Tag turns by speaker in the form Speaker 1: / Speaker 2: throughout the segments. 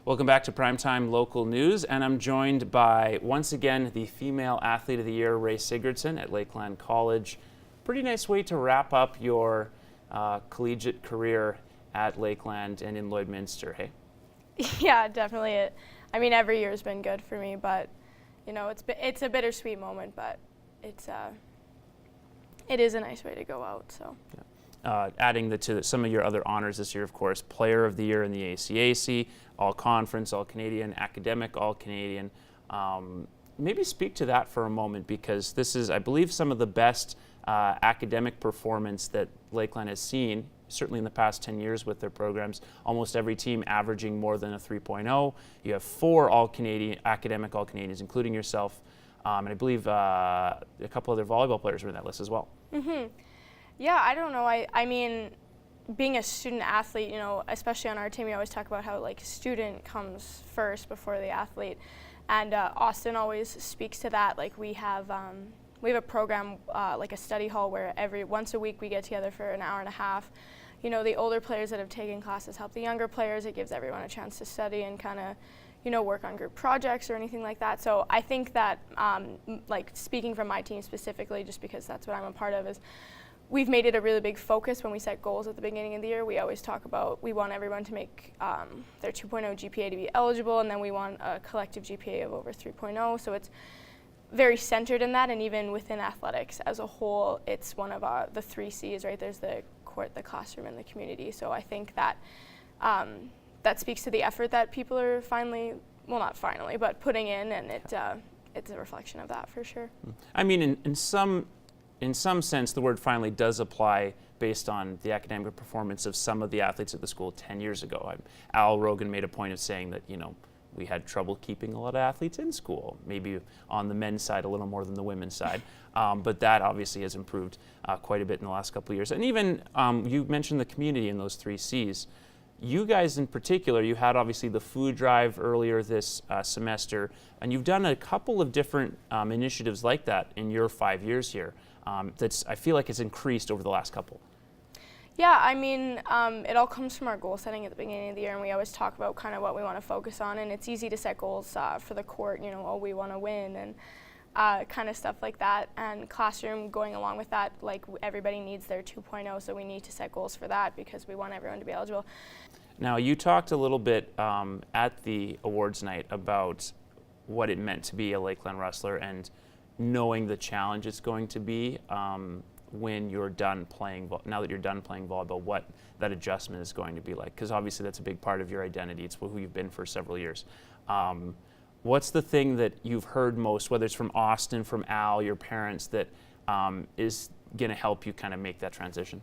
Speaker 1: Welcome back to Primetime Local News, and I'm joined by, once again, the Female Athlete of the Year, Ray Sigurdson at Lakeland College. Pretty nice way to wrap up your collegiate career at Lakeland and in Lloydminster, hey?
Speaker 2: Yeah, definitely. I mean, every year has been good for me, but you know, it's a bittersweet moment, but it is a nice way to go out. So.
Speaker 1: Yeah. Adding to some of your other honors this year, of course, Player of the Year in the ACAC, All-Conference, All-Canadian, Academic All-Canadian. Maybe speak to that for a moment, because this is, I believe, some of the best academic performance that Lakeland has seen, certainly in the past 10 years with their programs. Almost every team averaging more than a 3.0. You have 4 All-Canadian, academic All-Canadians, including yourself, and I believe a couple other volleyball players were in that list as well. Mm-hmm.
Speaker 2: Yeah, I don't know. I mean, being a student athlete, you know, especially on our team, we always talk about how like student comes first before the athlete, and Austin always speaks to that. Like we have a program like a study hall where once a week we get together for an hour and a half. You know, the older players that have taken classes help the younger players. It gives everyone a chance to study and kind of, you know, work on group projects or anything like that. So I think that, like speaking from my team specifically, just because that's what I'm a part of, is we've made it a really big focus when we set goals at the beginning of the year. We always talk about we want everyone to make their 2.0 GPA to be eligible, and then we want a collective GPA of over 3.0. So it's very centered in that, and even within athletics as a whole, it's one of the 3 C's, right? There's the court, the classroom, and the community. So I think that that speaks to the effort that people are not finally, but putting in, and it's a reflection of that for sure.
Speaker 1: I mean, in some sense, the word finally does apply based on the academic performance of some of the athletes at the school 10 years ago. Al Rogan made a point of saying that, you know, we had trouble keeping a lot of athletes in school, maybe on the men's side a little more than the women's side. But that obviously has improved quite a bit in the last couple of years. And even you mentioned the community in those 3 C's. You guys in particular, you had obviously the food drive earlier this semester, and you've done a couple of different initiatives like that in your 5 years here. I feel like it's increased over the last couple.
Speaker 2: Yeah, I mean, it all comes from our goal setting at the beginning of the year, and we always talk about kind of what we want to focus on, and it's easy to set goals for the court, you know, oh, we want to win, and kind of stuff like that. And classroom going along with that, like everybody needs their 2.0, so we need to set goals for that because we want everyone to be eligible.
Speaker 1: Now, you talked a little bit at the awards night about what it meant to be a Lakeland wrestler and knowing the challenge it's going to be when you're done playing, now that you're done playing volleyball, what that adjustment is going to be like. Because obviously that's a big part of your identity. It's who you've been for several years. What's the thing that you've heard most, whether it's from Austin, from Al, your parents, that is going to help you kind of make that transition?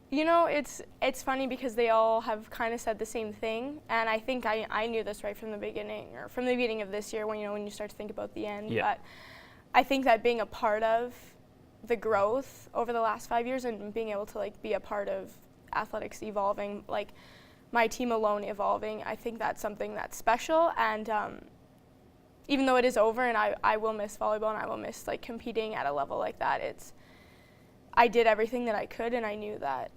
Speaker 2: You know, it's funny because they all have kind of said the same thing, and I think I knew this right from the beginning, or from the beginning of this year when you start to think about the end. Yeah. But I think that being a part of the growth over the last 5 years and being able to like be a part of athletics evolving, like my team alone evolving, I think that's something that's special. And even though it is over, and I will miss volleyball and I will miss like competing at a level like that, I did everything that I could, and I knew that,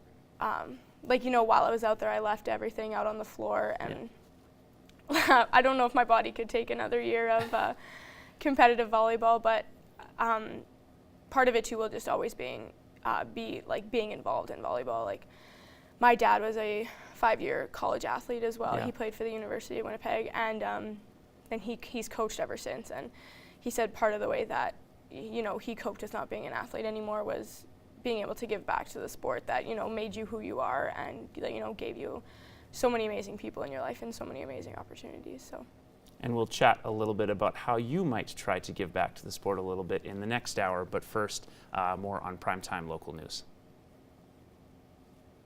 Speaker 2: like, you know, while I was out there, I left everything out on the floor, and yeah. I don't know if my body could take another year of competitive volleyball, but part of it too will just always be being involved in volleyball. Like, my dad was a 5-year college athlete as well. Yeah. He played for the University of Winnipeg, and he's coached ever since. And he said part of the way that, you know, he coped with not being an athlete anymore was being able to give back to the sport that, you know, made you who you are and, you know, gave you so many amazing people in your life and so many amazing opportunities. So.
Speaker 1: And we'll chat a little bit about how you might try to give back to the sport a little bit in the next hour. But first, more on Primetime Local News.